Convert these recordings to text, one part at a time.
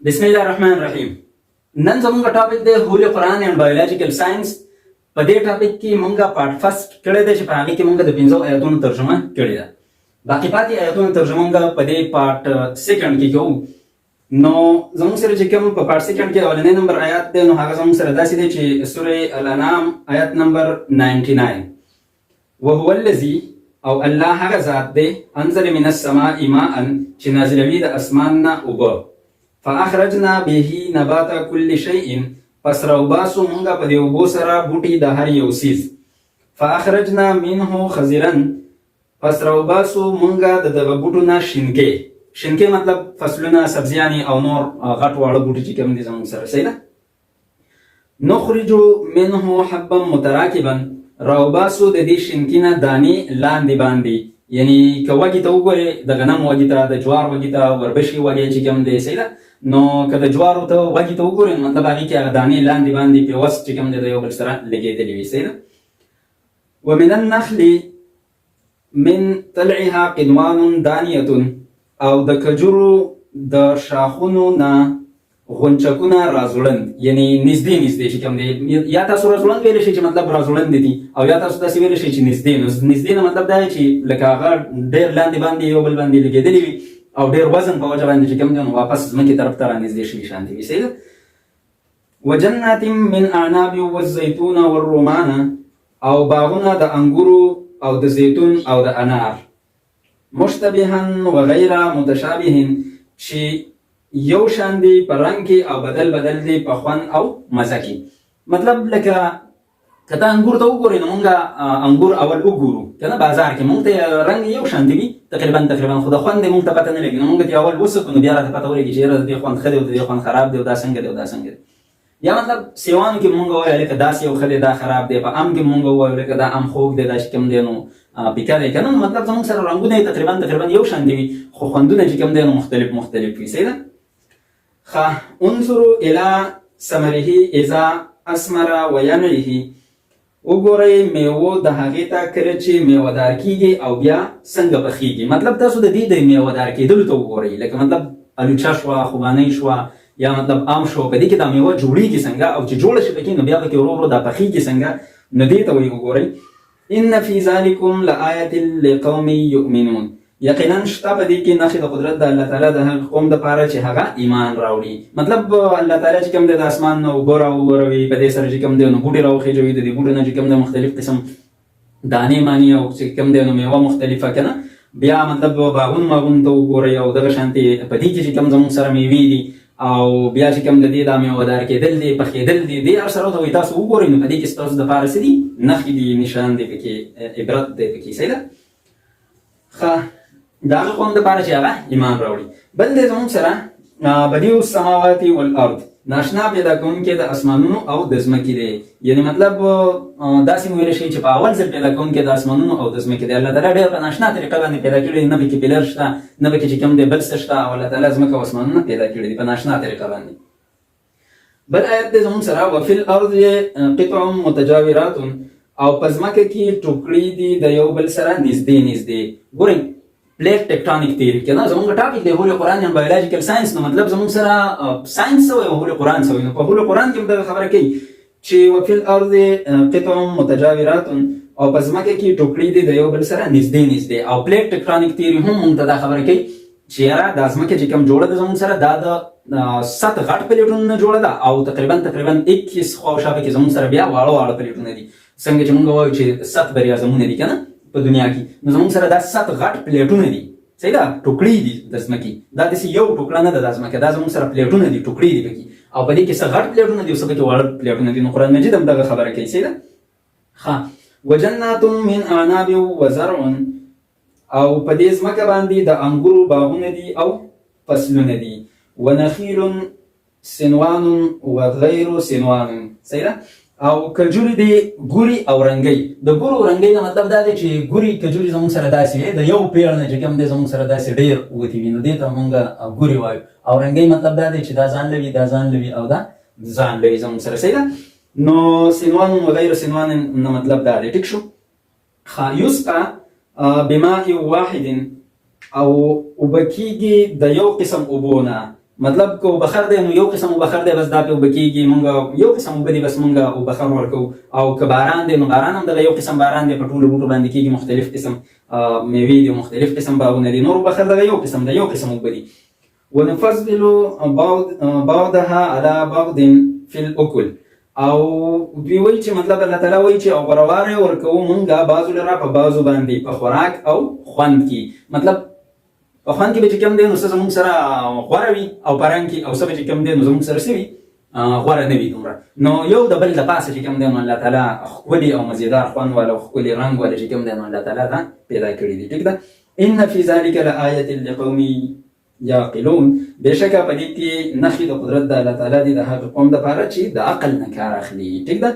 بسم الله الرحمن الرحیم. نن زموږ ټاپک دی هولي قرآن اینڈ بایولوژیکل ساينس. په دې ټاپک کې مونږه پارت فرست کړی دی چې په هغې کې مونږه د 5 آیاتونو ترجمه کړې ده. باقي پاتې آیاتونو ترجمه مونږه په دې پارت سیکنډ کې کوو. نو زموږ سره چې کوم په پارت سیکنډ کې اولنی نمبر آیات دی نو هغه زموږ سره داسې دی چې سورې الانعام آیات نمبر 99 وهو الذي او الله هغه ذات دی انزل من السماء ماء چې نازلوي د اسمان نه اوبه فاخرجنا به نبات كل شيء پس راوباسو مونږه په دې اوبو سره بوټي د هر یو څیز فاخرجنا منه خضرا پس راوباسو مونږه د دغه بوټو نه شینکې مطلب فصلونه سبزیانې او نور غټ واړه بوټي چې کوم دي زموږ سره صحیح ده. نخرج منه حبا متراکبا راوباسو د دې شینکې نه دانې لاندې باندې یعنی که وږي ته وګورې د غنم وږي ته د جوار وږي ته وربشي وږی چې کوم دی صحیح ده. نو که د جوارو ته وږي ته وګورې نو مطلب هغې کې هغه دانې لاندې باندې پیوست چې کوم دی د یو بل سره لګېدلې وي صحیح ده. ومن النخل من طلعها قنوان دانیة او د کجورو د شاخونو نه غونچکونه راځوړند یعنی نږدې چې کوم دی یا تاسو راځوړند ویلی شئ چې مطلب راځوړند دي او یا تاسو داسې ویلی شئ چې نږدې نه مطلب دا دی چې لکه هغه ډېر لاندې باندې یو بل باندې لګېدلي وي او ډېر وزن په وجه باندې چې کوم دی نو واپس ځمکې طرف ته رانږدې شوي شانتې وي صحیح ده. وجنات من اعناب والزیتون والرومان او باغونه د انګورو او د زیتون او د انار مشتبها وغیر متشابه چې یو شان دی په رنګ کې او بدل دی په خوند او مزه کې. مطلب لکه که ته انګور ته وګورې نو مونږ انګور اول وګورو که نه بازار کې مونږ ته رنګ یو شان دی وي تقریبا خو د خوند یې مونږ ته پته نه لګي نو مونږ ته اول وسکو نو بیا راته پته ولګي چې یاره د دې خوند ښه دی او د دې خوند خراب دی او دا څنګه دی. یا مطلب سیوانو کې مونږ ووایو لکه داسې یو ښه دی دا خراب دی. په ام کې مونږ ووایو لکه دا ام خوږ دی دا چې کوم دی نو بیکه دی که نه مطلب زمونږ سره رنګونه یې تقریبا یو شان دی وي خو خوندونه چې کوم دی نو مختلف وي صحیح ده. انظروا الى ثمره اذا اثمر وينعه وګورئ میوو د هغې ته کله چې میوهدار کیږي او بیا څنګه پخیږي. مطلب تاسو د دې د میوهدار کېدلو ته وګورئ لکه مطلب الوچه شوه خوبانۍ شوه یا مطلب ام شو په دې کې دا میوه جوړیږي څنګه او چې جوړه شي پکې نو بیا پکې ورو دا پخیږي څنګه نو دې ته وایي وګورئ ان فی ذلکم لآیة لقوم یؤمنون یقینا شته په دې کې نښې د قدرت د الله تعالی د هغه قوم دپاره چې هغه ایمان راوړي. مطلب الله تعالی چې کوم دی د اسمان نه اوبه راوغوروي په دې سره چې کوم دی نو بوټي راوخېجوي د دې بوټو نه چې کوم دی مختلف قسم دانې مانې او چې کوم دی نو میوه مختلفه که نه بیا مطلب باغون ته وګورئ او دغه شانتې په دې کې چې کوم زموږ سره میوې دي او بیا چې کوم د دې دا میوهدار کېدل دی پخېدل دی دې هر سره ته وایي تاسو وګورئ نو په دې کې ستاسو دپاره څه دي نښې دي نشان دی پکې عبرت دی پکې صحیح ده. ښه د هغه قوم دپاره چې هغه ایمان راوړي. بل دی زموږ سره بدیع السماوات والارض ناشنا پیدا کوونکی د اسمانونو او د ځمکې دی. یعنی مطلب داسې مو ویلی شئ چې په اول ځل پیدا کوونکی د اسمانونو او د ځمکې دی. الله تعالی ډېر په ناشنا طریقه باندې پیدا کړي نه پکې پیلر شته نه پکې چې کوم دی بل څه شته او الله تعالی ځمکه او اسمانونه پیدا کړي دي په ناشنا طریقه باندې. بل آیت دی زموږ سره وفي الارض قطع متجاورات او په ځمکه کې ټوکړې دي د یو بل سره نږدې. ګورئ پلیټ ټیکټونیک تیوري که نه زموږ ټاپک دی هولي قرآن اینډ بایولوژیکل ساينس نو مطلب زموږ سره ساينس څه وایي او هولي قرآن څه وایي. نو په هولي قرآن کې هم دغه خبره کوي چې وفي الارض قطع متجاورات او په ځمکه کې ټوکړې دي د یو بل سره نږدې او پلیټ ټیکټونیک تیوري هم موږ ته دا خبره کوي چې یاره دا ځمکه چې کوم جوړه ده زموږ سره دا د 7 غټ پلیټونو نه جوړه ده او تقریبا 21 خواوشا پکې زموږ سره بیا واړه پلیټونه دي څنګه چې موږ وایو چې 7 بریاعظمونه دي که نه په دنیا کې نو زموږ سره دا 7 غټ پلیټونه دي صحیح ده ټوکړې دي د ځمکې دا داسې یو ټوکړه نه ده د ځمکې دا زموږ سره پلیټونه دي ټوکړې دي پکې او په دې کې څه غټ پلیټونه دي او څه پکې واړه پلیټونه دي. نو قرآن مجید هم دغه خبره کوي صحیح ده. ښه وجنات من اعناب وزرع او په دې ځمکه باندې د انګورو باغونه دي او فصلونه دي ونخیل سنوان وغیر سنوان صحیح ده. او کجوري دي ګوري او رنګي. د ګورو رنګي نه مطلب دا دی چې ګوري کجوري زموږ سره داسې وي د یو پیړ نه چې کوم دی زموږ سره داسې ډېر وتې وي نو دې ته مونږ ګوري وایو او رنګي مطلب دا دی چې دا ځان لوي او دا ځان لوي زموږ سره صحیح ده. نو سنوان وغیر سنوان نه مطلب دا دی ټیک شو. یسقى بماء واحد او وبکیږي د یو قسم اوبونه مطلب کو بخر دی نو یو قسم بخر دی بس دا په بکیږي مونږ یو قسم وبدي بس مونږ او بخر ورکو او که باران دی نو باران هم دغه یو قسم باران دی په ټولو بوټو باندې کیږي مختلف قسم میوې دي مختلف قسم باغونه دي نور بخر دغه یو قسم دی یو قسم وبدي ونفضل بعضها على بعض في الاكل او دوی وایي چې مطلب الله تعالی وایي چې او غوړواره ورکو مونږه بعضو لره په بعضو باندې په خوراک او خوند کې مطلب په خوند کې به چې کوم دی نو څه زموږ سره غوره وي او په رنګ کې او څه به چې کوم دی نو زموږ سره څه وي غوره نه وي دومره نو یو د بل د پاسه چې کوم دی نو الله تعالی ښکلي او مزیدار خوند والا او ښکلي رنګ والا چې کوم دی نو الله تعالی دا پیدا کړي دي ټیک ده ان فی ذلک لآیة لقوم یعقلون بېشکه په دې کې نښې د قدرت د الله تعالی دي د هغه قوم دپاره چې د عقل نه کار اخلي ټیک ده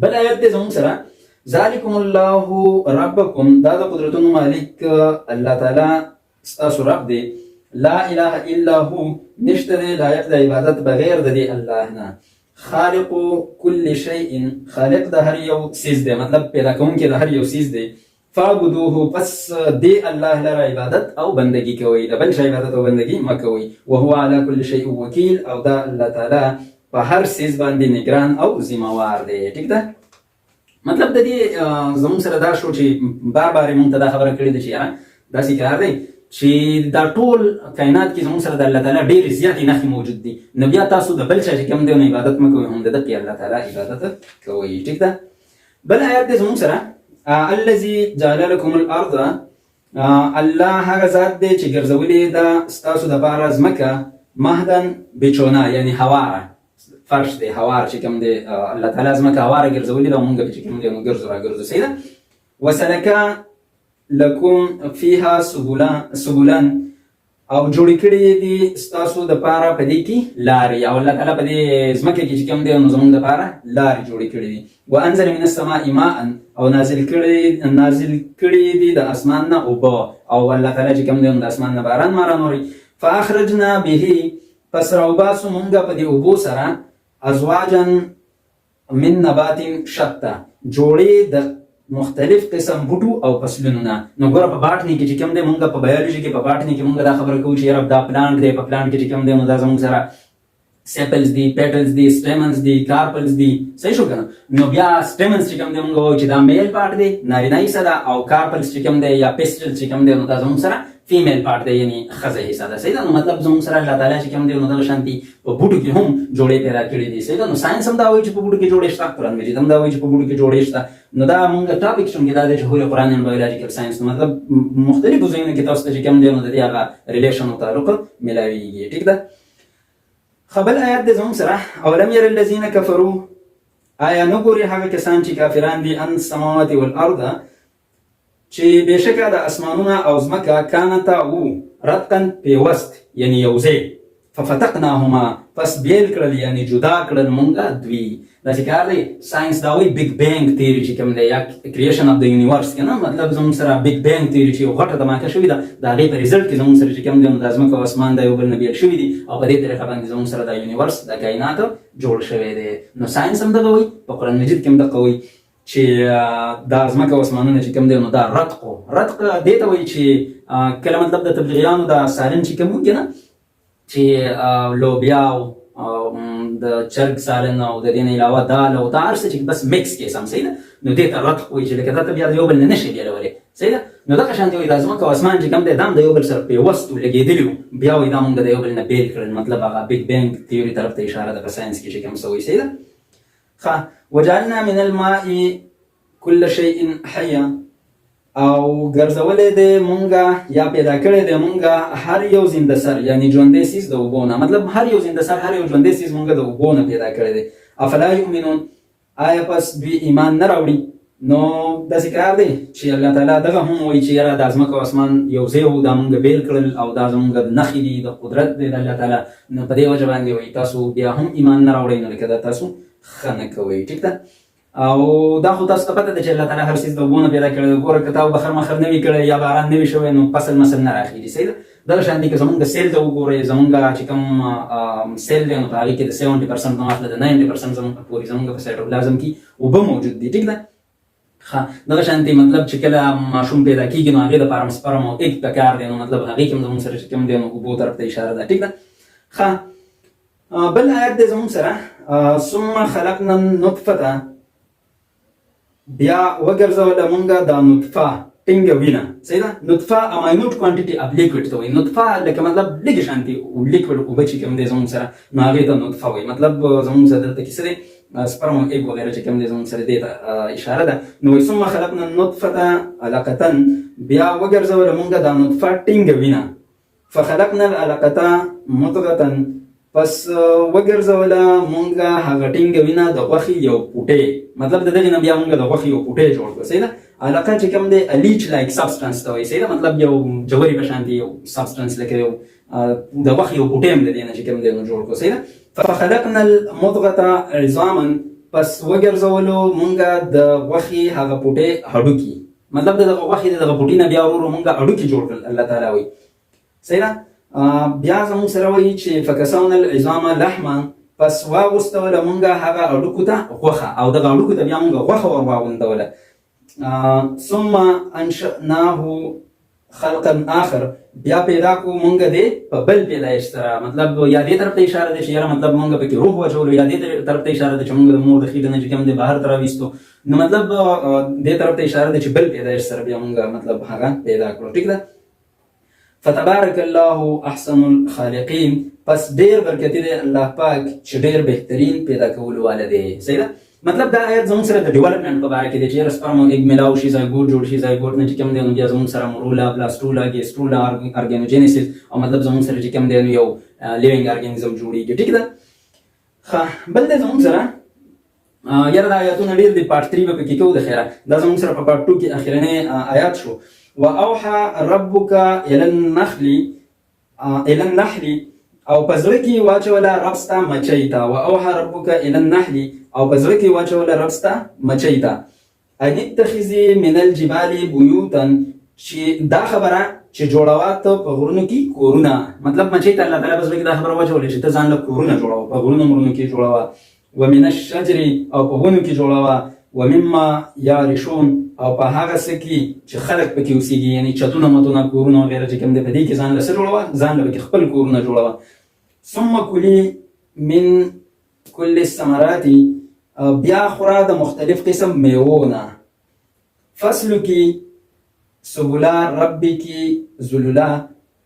بل آیت دی زموږ سره ذلکم الله ربکم دا د قدرتونو مالک الله تعالی ستاسو رب دی لا اله الا هو نشته دی لایق د عبادت بغیر د دې الله نه خالق کل شیء خالق د هر یو څیز دی مطلب پیدا کوونکی د هر یو څیز دی فاعبدوه پس دی الله لره عبادت او بندگی کوئ د بل شي عبادت او بندگی مه کوئ وهو على كل شيء وکیل او دا الله تعالی په هر څیز باندې نگران او ذمہوار دی ټیک ده مطلب د دې زموږ سره دا شو چې بار بار مونږ ته دا خبره کړې ده چې داسې کار دی چې دا ټول کائنات کې زموږ سره د الله تعالی ډېرې زیاتې نښې موجود دي نو بیا تاسو د بل چا چې کوم دی نو عبادت مه کوئ هم د دقې الله تعالی عبادت کوئ ټیک ده بل آیات دی زموږ سره الذي جعل لكم الارض الله هغه ذات دی چې ګرځولې ده ستاسو دپاره ځمکه مهدن بچونه یعنی هواره فرش دی هوار چې کوم دی الله تعالی ځمکه هواره ګرځولې ده او مونږ چې کوم دی نو ګرځو راګرځو صحیح ده وسلکه لکم فیها سبلا او جوړې کړي دي ستاسو دپاره په دې کې لارې او الله تعالی په دې ځمکه کې چې کوم دی نو زموږ دپاره لارې جوړې کړي دي وانزل من السماء ماء او نازل کړي دي د اسمان نه اوبه او الله تعالی چې کوم دی نو د اسمان نه باران مارانوري فاخرجنا به پس راوباسو مونږه په دې اوبو سره ازواجا من نبات شتا جوړې د مختلف قسم بوټو او فصلونو نه نو ګوره په باټني کې چې کوم دی مونږ په بایولوژي کې په باټني کې مونږ دا خبره کوو چې یاره دا پلانټ دی په پلانټ کې چې کوم دی نو دا زموږ سره سیپلز دي پیټلز دي سټیمنز دي کارپلز دي صحیح شو کنه نو بیا سټیمنز چې کوم دی مونږ وایو چې دا میل پارټ دی نارینه حصه ده او کارپلز چې کوم دی یا پیسټلز چې کوم دی نو دا زموږ سره فیمیل پارټ دی یعنی ښځه حصه ده صحیح ده نو مطلب زموږ سره الله تعالی چې کوم دی نو دغه شانتي په بوټو کې هم جوړې پیدا کړي دي صحیح ده نو ساینس هم دا وایي چې په بوټو کې جوړې شته قرآن مجید هم دا وایي چې په بوټو کې جوړې شته نو دا مونږ ټاپک څنګه دا دی چې هوري قرآن ان بایولوژیکل ساينس نو مطلب مختلفو ځایونو کې تاسو ته چې کوم دی نو د دې هغه ریلیشن او تعلق ملاویږي ټیک ده خبل آیات د زموږ سره اولم ير الذين كفروا آیا نه ګوري هغه کسان چې کافران دي ان السماوات والارض چې بېشکه د اسمانونه او ځمکه کانتا وو رتقا پیوست یعنی یوځای ففتقناهما پس بیل کړل یعنی جدا کړل مونږه دوی داسې کار دی ساینس دا وایي بیگ بینګ تیوري چې کوم دی یا کریشن اف د یونیورس که نه مطلب زموږ سره بیگ بینګ تیوري چې یو غټه دماکه شوې ده د هغې په ریزلټ کې زموږ سره چې کوم دی نو دا ځمکه او اسمان دا یو بل نه بیل شوي دي او په دې طریقه باندې زموږ سره دا یونیورس دا کائنات جوړ شوی دی نو ساینس هم دغه وایي په قرآن مجید کې هم دغه وایي چې دا ځمکه او اسمانونه چې کوم دی نو دا رتق دې ته وایي چې کله مطلب د تبلیغیانو دا سالن چې کوم وکړي نه چې لوبیا او د چرګ سالن او د دې نه علاوه دال او دا هر څه چې بس میکس کې سم صحیح ده نو دې ته رتق وایي چې لکه دا ته بیا د یو بل نه نشي بیلولی صحیح ده نو دغه شانتې وایي دا ځمکه او اسمان چې کوم دی دا هم د یو بل سره پیوست لګېدلي وو بیا وایي دا مونږ د یو بل نه بیل کړل مطلب هغه بیگ بینګ تیوري طرف ته اشاره ده په ساینس کې چې کوم څه وایي صحیح ده ښه وجعلنا من الماء كل شيء حي او ګرځولې د مونږه یا پیدا کړې د مونږه هر یو زنده سر یعنی ژوندی سیز د اوبو نه مطلب هر یو زنده سر هر یو ژوندی سیز مونږه د اوبو نه پیدا کړی دی افلا یؤمنون آیا پس دوی ایمان نه راوړي نو داسې کار دی چې الله تعالی دغه هم وایي چې یاره دا ځمکه او اسمان یو ځای وو دا مونږ بیل کړل او دا زمونږ نښې دي د قدرت دی د الله تعالی نو په دې وجه باندې وایي تاسو بیا هم ایمان نه راوړئ نو لکه دا تاسو ښه نه کوئ ټیک ده او دا خو تاسو ته پته ده چې الله تعالی هر څیز د اوبو نه پیدا کړی ګوره که تا بخر مخر نه وي کړی یا باران نه وي شوی نو فصل مسل نه راخېږي صحیح ده دغه شان دي که زمونږ سیل ته وګورئ زمونږ چې کوم سیل دی نو په هغې کې د 70% نه واخله د 90% زمونږ پورې زمونږ په سایټوپلازم کې اوبه موجود دي ټیک ده ښه دغه شانتې مطلب چې کله ماشوم پیدا کېږي نو هغې دپاره سپرم او ایګ پکار دی نو مطلب هغې کې هم زمونږ سره چې کوم دی نو اوبو طرف ته اشاره ده ټیک ده ښه بل آیت دی زموږ سره ثم خلقنا النطفه بیا وګرځوله مونږه دا نطفه ټینګه وینه صحیح ده نطفه اماینوټ کوانټیټي اف لیکوډ ته وایي نطفه لکه مطلب لږ شانتي لیکوډ اوبه چې کوم دی زموږ سره نو هغې ته نطفه وایي مطلب زموږ سره دلته کې څه دی سپرم او ایګ وغیره چې کوم دی زموږ سره دې ته اشاره ده نو وایي ثم خلقنا النطفه علقه بیا وګرځوله مونږه دا نطفه ټینګه وینه فخلقنا العلقه مضغه پس وګرځوله مونږه هغه ټینګه وینه د غوښې یو پوټی مطلب د دغې نه بیا مونږه د غوښې یو پوټی جوړ کړو صحیح ده علاقه چې کوم دی لیچ لایک سبسټنس ته وایي صحیح ده مطلب یو جوهري په شان دی یو سبسټنس لکه یو د غوښې یو پوټی هم د دې نه چې کوم دی نو جوړ کړو صحیح ده فخلقنا المضغه عظاما پس وګرځولو مونږه د غوښې هغه پوټی هډوکي مطلب د غوښې دغه پوټي نه بیا ورو مونږه هډوکي جوړ کړل الله تعالی وایي صحیح ده بیا زموږ سره وایي چې فکسونا العظام لحما پس واغوستوله مونږه هغه هډوکو ته غوښه او دغه هډوکو ته بیا مونږه غوښه ور واغوندوله ثم انشأناه خلقا آخر بیا پیدا کو مونږ دې په بل پیدایش سره مطلب یا دې طرف ته اشاره ده چې یاره مطلب مونږ پکې روح واچولو یا دې طرف ته اشاره ده چې مونږ د مور د خېټې نه چې کوم دی بهر ته راویستو نو مطلب دې طرف ته اشاره ده چې بل پیدایش سره بیا مونږ مطلب هغه پیدا کړو ټیک ده فتبارک الله احسن الخالقین پس ډیر برکتی دی الله پاک چې ډیر بهترین پیدا کولو والا دی صحیح ده مطلب دا آیت زموږ سره د ډیولپمنټ په باره کې دی چې سپرم او ایګ میلاو شي زایګوټ جوړ شي زایګوټ نه چې کوم دی نو بیا زموږ سره مورولا بلاستولا ګیسټرولا ارګانوجینیسیس او مطلب زموږ سره چې کوم دی نو یو لیوینګ ارګانیزم جوړیږي ټیک ده ښه بل دی زموږ سره یاره دا آیاتونه ډېر دي پارټ 3 به پکې کوو د خیره دا زموږ سره په پارټ 2 کې اخرنی آیات شو واوحى ربک الى النحل او پزړه کې واچوله رب ستا مچۍ ته واوحى ربک الى النحل او پزړه کې واچوله رب ستا مچۍ ته ان اتخذي من الجبال بيوتا چې دا خبره چې جوړوا ته په غرونو کې کورونه مطلب مچۍ ته الله تعالی پزړه کې دا خبره واچولې چې ته ځان له کورونه جوړوا په غرونو کې جوړوا ومن الشجر او په ونو کې جوړوا ومما يعرشون او په هغه څه کې چې خلک پکې اوسېږي یعنی چتونه متونه کورونه وغیره چې کوم دی په دې کې ځان له څه جوړوه ځان له پکې خپل کورونه جوړوه ثم کلي من کل الثمرات بیا خوره د مختلف قسم میوو نه فسلکي سبلا ربکي ذللا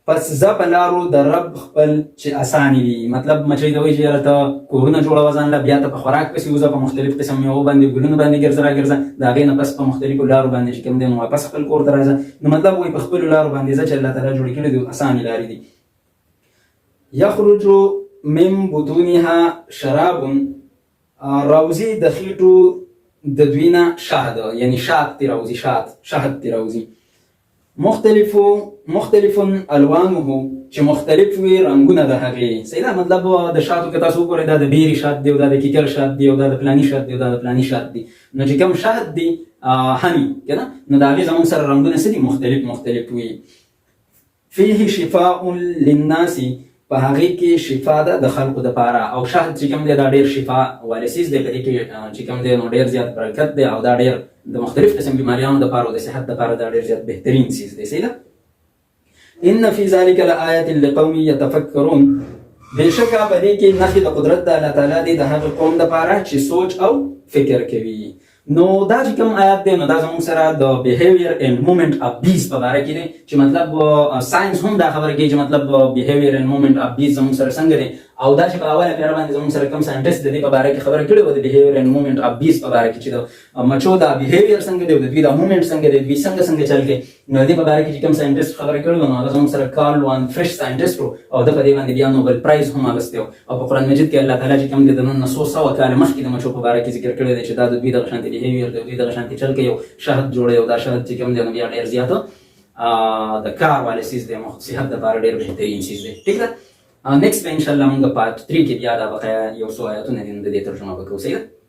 پس زه په لارو د رب خپل چې اساني وي مطلب مچۍ ته وایي چې یاره ته کورونه جوړوه ځان له بیا ته په خوراک پسې وځه په مختلف قسم میوو باندې ګلونو باندې ګرځه راګرځه د هغې نه پس په مختلفو لارو باندې چې کوم دی نو واپس خپل کور ته راځه نو مطلب وایي په خپلو لارو باندې ځه چې الله تعالی جوړې کړي دي اسانې لارې دي یخرج من بطونها شراب راوزي د خېټو د دوی نه شهد یعنی شات ترې راوزي شهد ترې راوزي مختلف الوانه چې مختلف وي رنگونه د هغې صحیح ده مطلب د شاتو که تاسو وګورئ دا د بیري شات دی او دا د کیکر شات دی او دا د پلاني شات دی او دا د پلاني شات دی نو چې کوم شهد دی هني که نه نو د هغې زموږ سره رنګونه څه دي مختلف وي فيه شفاء للناس په هغې کې شفا ده د خلقو دپاره او شهد چې کوم دی دا ډېر شفا والی څیز دی په دې کې چې کوم دی نو ډېر زیات برکت دی او دا ډېر د مختلف قسم بیماریانو دپاره او د صحت دپاره دا ډېر زیات بهترین څیز دی صحیح ده ان فی ذلک لآیة لقوم یتفکرون بېشکه په دې کې نښې د قدرت د الله تعالی دی د هغه قوم دپاره چې سوچ او فکر کوي نو دا چې کوم آیات دی نو دا زموږ سره د بیهیویر اینډ مومنټ اف بیز په باره کې دی چې مطلب ساینس هم دا خبره کوي چې مطلب بیهیویر اینډ مومنټ اف بیز زموږ سره څنګه دی او دا چې په اوله پیره باندې زموږ سره کوم ساینټسټ د دې په باره کې خبره کړې وه د بیهیویر اینډ مومنټ اف بیز په باره کې چې د مچو دا بیهیویر څنګه دی او د دوی دا مومنټ څنګه دی دوی څنګه چل کوي نو د دې په باره کې چې کوم ساینټسټ خبره کړې وه نو هغه زموږ سره کارل وان فرش ساینټسټ و او ده په دې باندې بیا نوبل پرایز هم اخیستی و او په قرآن مجید کې الله تعالی چې کوم دی د نن نه 100 کاله مخکې د مچو په باره کې ذکر کړی دی چې دا د دوی دغه شانتې بیهیویر دی دوی دغه شانتې چل کوي او شهد جوړوي او دا شهد چې کوم دی نو بیا ډېر زیاته د کار والی څیز دی صحت دپاره ډېر بهترین څیز دی ټیک ده نیکسټ به انشاءالله موږ پارټ 3 کې بیا دا بقیه یو څو آیاتونه دي نو د دې ترجمه به کوو صحیح ده